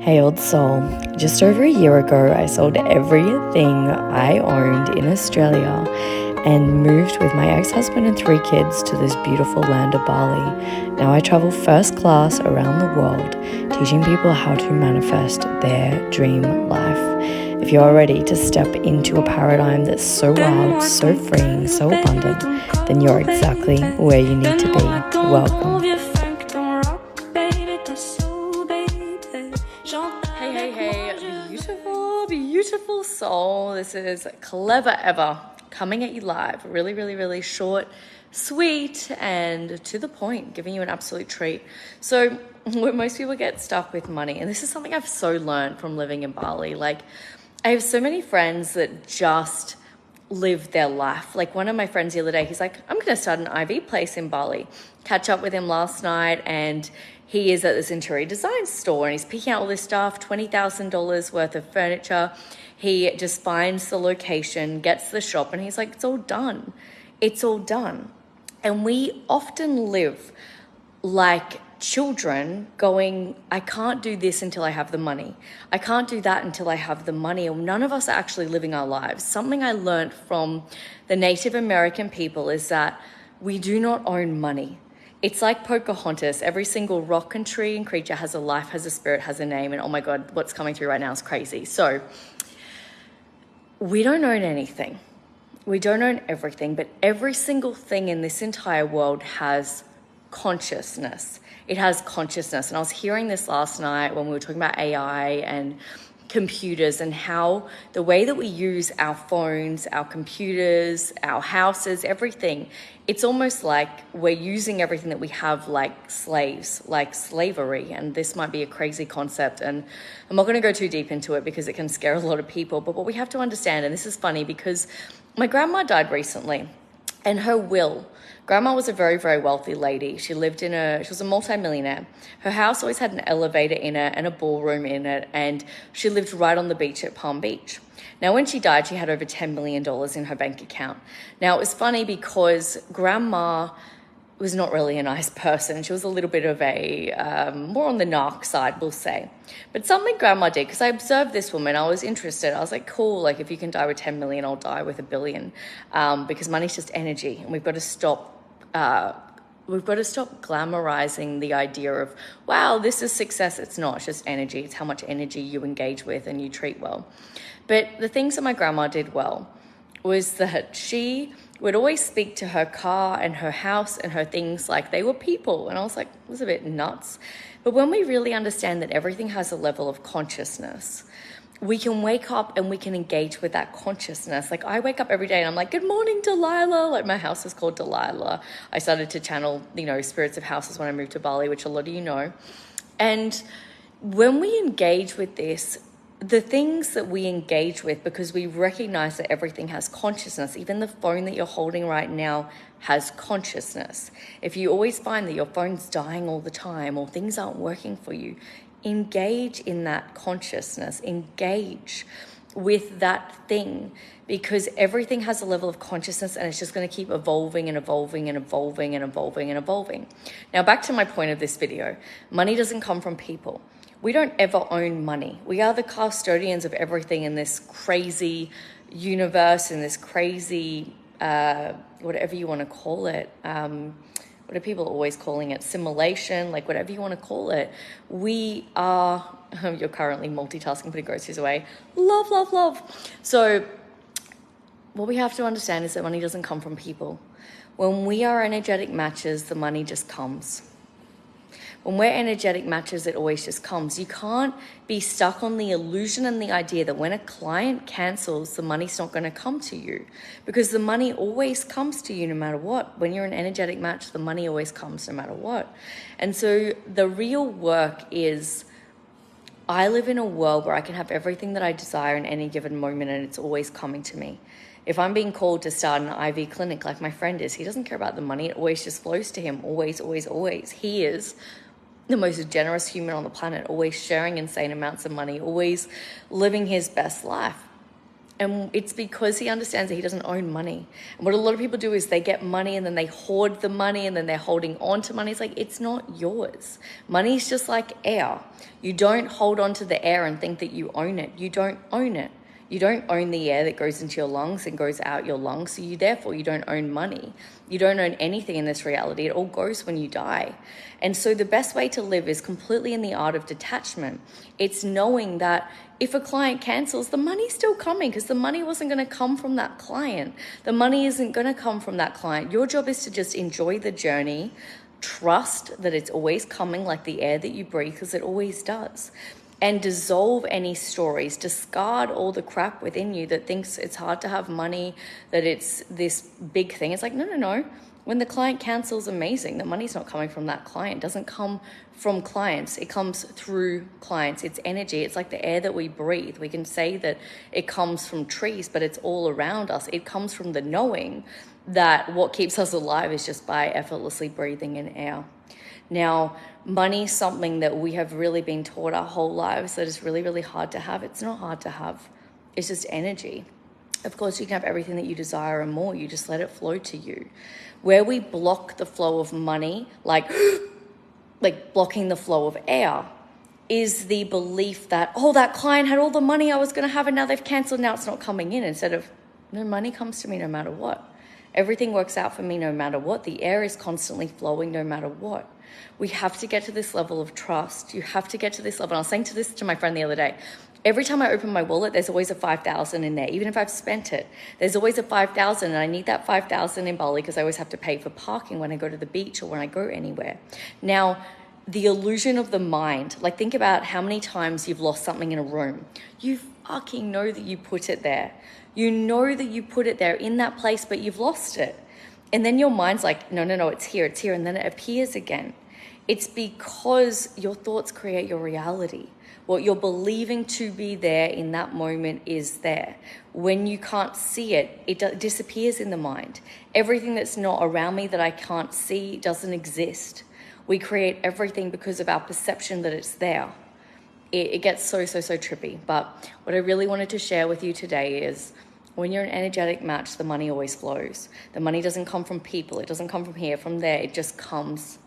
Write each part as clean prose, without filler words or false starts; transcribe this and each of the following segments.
Hey old soul, just over a year ago I sold everything I owned in Australia and moved with my ex-husband and 3 kids to this beautiful land of Bali. Now I travel first class around the world, teaching people how to manifest their dream life. If you're ready to step into a paradigm that's so wild, so freeing, so abundant, then you're exactly where you need to be. Welcome. Beautiful soul. This is Clever Ever coming at you live. Really short, sweet, and to the point, giving you an absolute treat. So where most people get stuck with money, and this is something I've so learned from living in Bali. Like, I have so many friends that just live their life. Like, one of my friends the other day, he's like, I'm going to start an IV place in Bali. Catch up with him last night, and he is at this interior design store and he's picking out all this stuff, $20,000 worth of furniture. He just finds the location, gets the shop, and he's like, it's all done. It's all done. And we often live like children going, I can't do this until I have the money. I can't do that until I have the money. And none of us are actually living our lives. Something I learned from the Native American people is that we do not own money. It's like Pocahontas. Every single rock and tree and creature has a life, has a spirit, has a name. And oh my God, what's coming through right now is crazy. So we don't own anything. We don't own everything, but every single thing in this entire world has consciousness. It has consciousness. And I was hearing this last night when we were talking about AI and computers and how the way that we use our phones, our computers, our houses, everything, it's almost like we're using everything that we have like slaves, like slavery. And this might be a crazy concept, and I'm not going to go too deep into it because it can scare a lot of people. But what we have to understand, and this is funny because my grandma died recently, and her will, grandma was a very wealthy lady. She was a multimillionaire. Her house always had an elevator in it and a ballroom in it, and she lived right on the beach at Palm Beach. Now, when she died, she had over $10 million in her bank account. Now, it was funny because grandma was not really a nice person. She was a little bit of a, more on the narc side, we'll say. But something grandma did, because I observed this woman, I was interested. I was like, cool, like if you can die with 10 million, I'll die with $1 billion. Because money's just energy, and we've got to stop glamorizing the idea of, wow, this is success. It's not, it's just energy. It's how much energy you engage with and you treat well. But the things that my grandma did well was that she would always speak to her car and her house and her things like they were people. And I was like, it was a bit nuts. But when we really understand that everything has a level of consciousness, we can wake up and we can engage with that consciousness. Like, I wake up every day and I'm like, good morning, Delilah. Like, my house is called Delilah. I started to channel, spirits of houses when I moved to Bali, which a lot of you know. And when we engage with this, the things that we engage with, because we recognize that everything has consciousness, even the phone that you're holding right now has consciousness. If you always find that your phone's dying all the time or things aren't working for you, engage in that consciousness, engage with that thing, because everything has a level of consciousness and it's just going to keep evolving and evolving and evolving and evolving and evolving. Now, back to my point of this video, money doesn't come from people. We don't ever own money. We are the custodians of everything in this crazy universe, in this crazy, whatever you want to call it. What are people always calling it? Simulation, like whatever you want to call it. We are, you're currently multitasking, putting groceries away. Love. So what we have to understand is that money doesn't come from people. When we are energetic matches, the money just comes. When we're energetic matches, it always just comes. You can't be stuck on the illusion and the idea that when a client cancels, the money's not going to come to you, because the money always comes to you no matter what. When you're an energetic match, the money always comes no matter what. And so the real work is, I live in a world where I can have everything that I desire in any given moment, and it's always coming to me. If I'm being called to start an IV clinic like my friend is, he doesn't care about the money. It always just flows to him. Always. He is the most generous human on the planet, always sharing insane amounts of money, always living his best life. And it's because he understands that he doesn't own money. And what a lot of people do is they get money and then they hoard the money and then they're holding on to money. It's like, it's not yours. Money is just like air. You don't hold on to the air and think that you own it. You don't own it. You don't own the air that goes into your lungs and goes out your lungs. So therefore, you don't own money. You don't own anything in this reality. It all goes when you die. And so the best way to live is completely in the art of detachment. It's knowing that if a client cancels, the money's still coming because the money wasn't going to come from that client. The money isn't going to come from that client. Your job is to just enjoy the journey, trust that it's always coming like the air that you breathe, because it always does. And dissolve any stories, discard all the crap within you that thinks it's hard to have money, that it's this big thing. It's like, no. When the client cancels, amazing. The money's not coming from that client. It doesn't come from clients. It comes through clients. It's energy. It's like the air that we breathe. We can say that it comes from trees, but it's all around us. It comes from the knowing that what keeps us alive is just by effortlessly breathing in air. Now, money is something that we have really been taught our whole lives that is really, really hard to have. It's not hard to have. It's just energy. Of course, you can have everything that you desire and more. You just let it flow to you. Where we block the flow of money, like blocking the flow of air, is the belief that, that client had all the money I was going to have and now they've canceled, now it's not coming in. Instead of, no, money comes to me no matter what. Everything works out for me no matter what. The air is constantly flowing no matter what. We have to get to this level of trust. You have to get to this level. And I was saying this to my friend the other day. Every time I open my wallet, there's always a 5,000 in there. Even if I've spent it, there's always a 5,000, and I need that 5,000 in Bali because I always have to pay for parking when I go to the beach or when I go anywhere. Now, the illusion of the mind, like think about how many times you've lost something in a room. You fucking know that you put it there. You know that you put it there in that place, but you've lost it. And then your mind's like, no, it's here. And then it appears again. It's because your thoughts create your reality. What you're believing to be there in that moment is there. When you can't see it, it disappears in the mind. Everything that's not around me that I can't see doesn't exist. We create everything because of our perception that it's there. It gets so trippy. But what I really wanted to share with you today is when you're an energetic match, the money always flows. The money doesn't come from people. It doesn't come from here, from there. It just comes.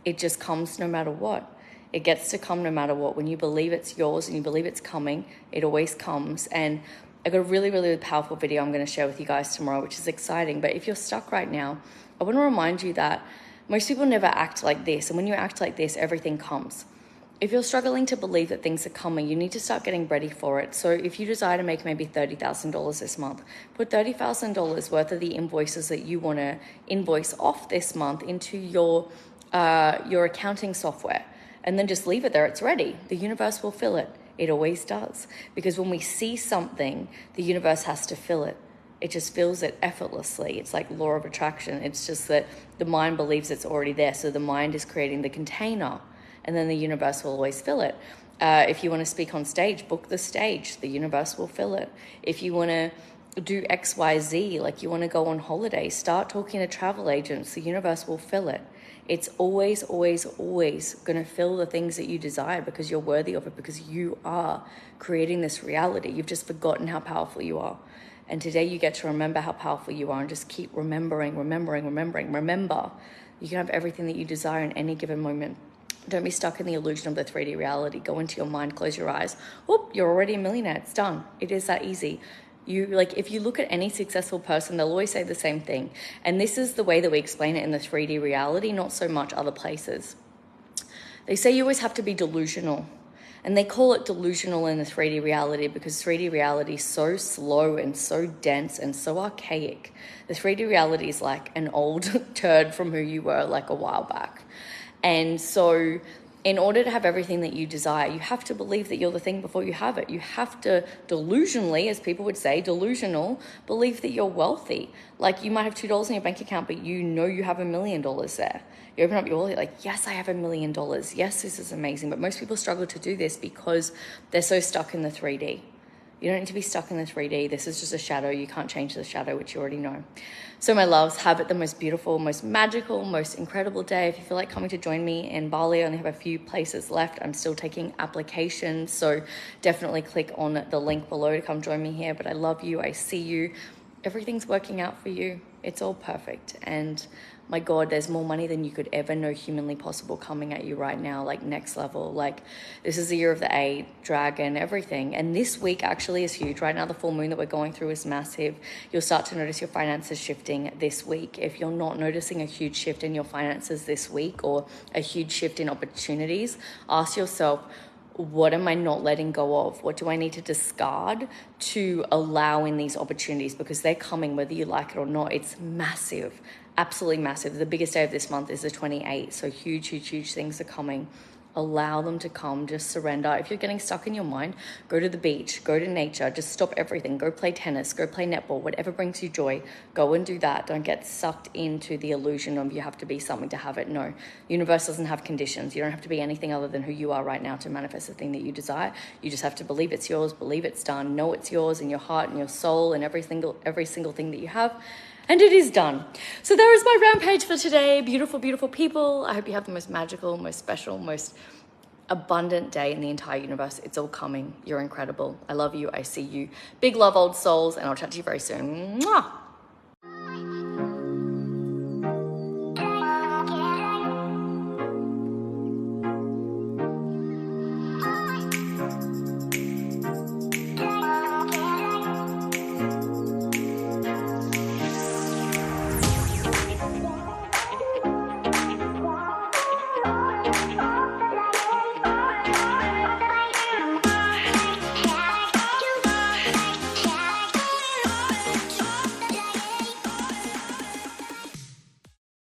It just comes no matter what. It gets to come no matter what. When you believe it's yours and you believe it's coming, it always comes. And I got a really, really powerful video I'm going to share with you guys tomorrow, which is exciting. But if you're stuck right now, I want to remind you that most people never act like this. And when you act like this, everything comes. If you're struggling to believe that things are coming, you need to start getting ready for it. So if you desire to make maybe $30,000 this month, put $30,000 worth of the invoices that you want to invoice off this month into your accounting software. And then just leave it there. It's ready. The universe will fill it. It always does. Because when we see something, the universe has to fill it. It just fills it effortlessly. It's like law of attraction. It's just that the mind believes it's already there. So the mind is creating the container, and then the universe will always fill it. If you want to speak on stage, book the stage. The universe will fill it. If you want to do X, Y, Z, like you want to go on holiday, start talking to travel agents. The universe will fill it. It's always going to fill the things that you desire because you're worthy of it, because you are creating this reality. You've just forgotten how powerful you are. And today you get to remember how powerful you are and just keep remembering. Remember, you can have everything that you desire in any given moment. Don't be stuck in the illusion of the 3D reality. Go into your mind, close your eyes. Whoop, you're already a millionaire. It's done. It is that easy. If you look at any successful person, they'll always say the same thing. And this is the way that we explain it in the 3D reality, not so much other places. They say you always have to be delusional. And they call it delusional in the 3D reality because 3D reality is so slow and so dense and so archaic. The 3D reality is like an old turd from who you were like a while back. And so in order to have everything that you desire, you have to believe that you're the thing before you have it. You have to delusionally, as people would say, delusional, believe that you're wealthy. Like you might have $2 in your bank account, but you know you have $1 million there. You open up your wallet, like, yes, I have $1 million. Yes, this is amazing. But most people struggle to do this because they're so stuck in the 3D. You don't need to be stuck in this 3D. This is just a shadow. You can't change the shadow, which you already know. So my loves, have it the most beautiful, most magical, most incredible day. If you feel like coming to join me in Bali, I only have a few places left. I'm still taking applications. So definitely click on the link below to come join me here. But I love you. I see you. Everything's working out for you. It's all perfect. And my God, there's more money than you could ever know humanly possible coming at you right now, like next level. Like this is the year of the 8, dragon, everything. And this week actually is huge. Right now, the full moon that we're going through is massive. You'll start to notice your finances shifting this week. If you're not noticing a huge shift in your finances this week or a huge shift in opportunities, ask yourself, what am I not letting go of? What do I need to discard to allow in these opportunities? Because they're coming whether you like it or not. It's massive, absolutely massive. The biggest day of this month is the 28th. So huge, huge, huge things are coming. Allow them to come. Just surrender. If you're getting stuck in your mind, go to the beach, go to nature, just stop everything. Go play tennis, go play netball, whatever brings you joy. Go and do that. Don't get sucked into the illusion of you have to be something to have it. No, universe doesn't have conditions. You don't have to be anything other than who you are right now to manifest the thing that you desire. You just have to believe it's yours, believe it's done, know it's yours in your heart and your soul and every single thing that you have. And it is done. So there is my rampage for today. Beautiful, beautiful people. I hope you have the most magical, most special, most abundant day in the entire universe. It's all coming. You're incredible. I love you. I see you. Big love, old souls. And I'll chat to you very soon. Mwah!